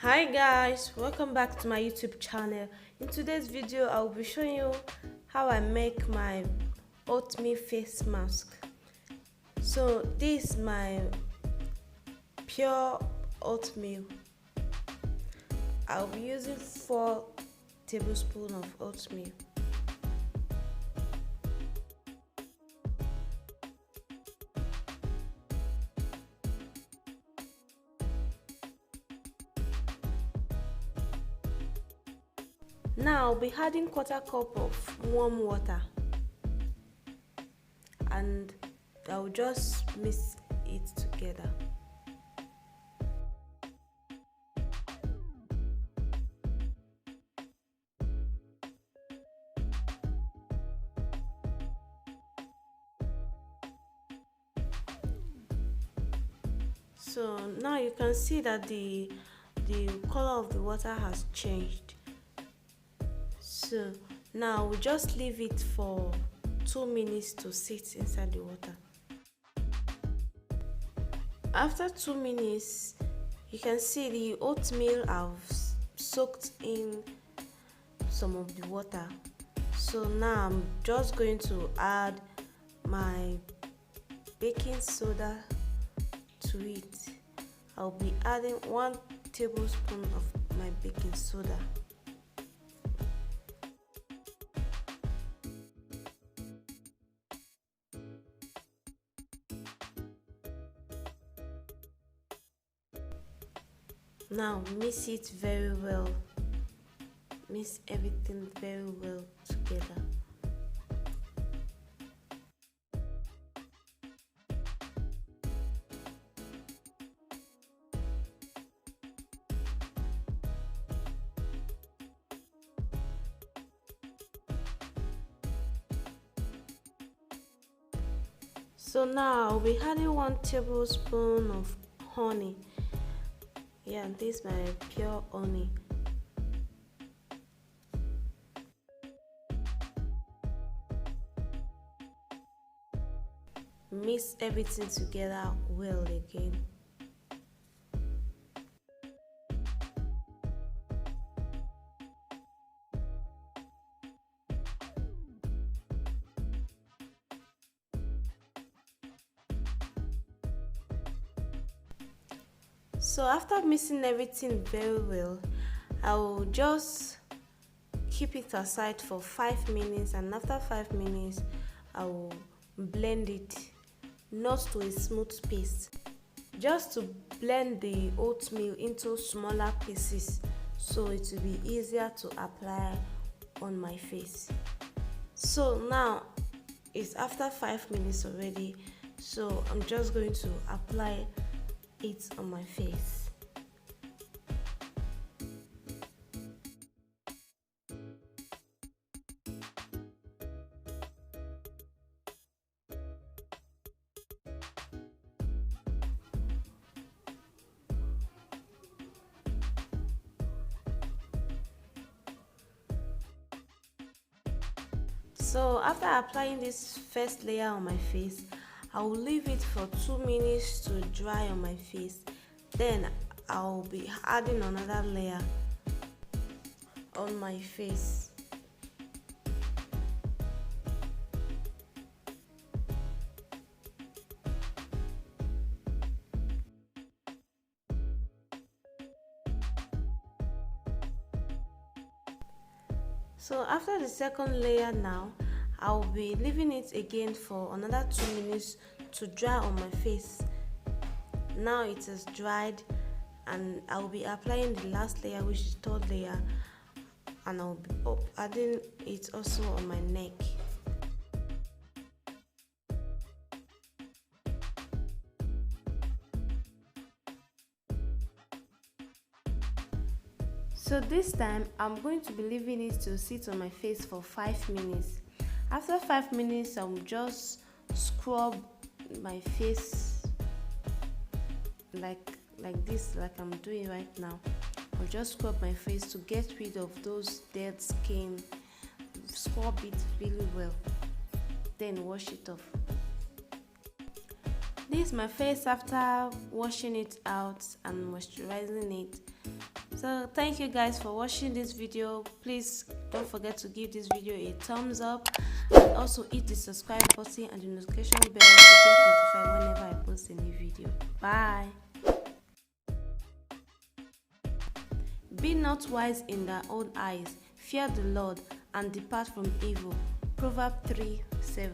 Hi guys, welcome back to my YouTube channel. In today's video I'll be showing you how I make my oatmeal face mask. So this is my pure oatmeal. I'll be using 4 tablespoons of oatmeal. Now I'll be adding 1/4 cup of warm water and I'll just mix it together. So now you can see that the color of the water has changed. So now we just leave it for 2 minutes to sit inside the water. After 2 minutes, you can see the oatmeal have soaked in some of the water. So now I'm just going to add my baking soda to it. I'll be adding 1 tablespoon of my baking soda. Now mix it very well. Mix everything very well together. So now I'll be adding 1 tablespoon of honey. Yeah, this is my pure honey. Mix everything together well again. So after mixing everything very well, I will just keep it aside for 5 minutes, and after 5 minutes I will blend it, not to a smooth paste, just to blend the oatmeal into smaller pieces so it will be easier to apply on my face. So now it's after 5 minutes already, so I'm just going to apply it on my face. So after applying this first layer on my face, I will leave it for 2 minutes to dry on my face. Then I'll be adding another layer on my face. So after the second layer now, I'll be leaving it again for another 2 minutes to dry on my face. Now it is dried and I'll be applying the last layer, which is the third layer, and I'll be adding it also on my neck. So this time I'm going to be leaving it to sit on my face for 5 minutes. After 5 minutes, I'll just scrub my face like this, like I'm doing right now. I'll just scrub my face to get rid of those dead skin. Scrub it really well, then wash it off. This is my face after washing it out and moisturizing it. So So thank you guys for watching this video. Please don't forget to give this video a thumbs up, and also hit the subscribe button and the notification bell to get notified whenever I post a new video. Bye. Be not wise in their own eyes, fear the Lord and depart from evil. Proverbs 3:7.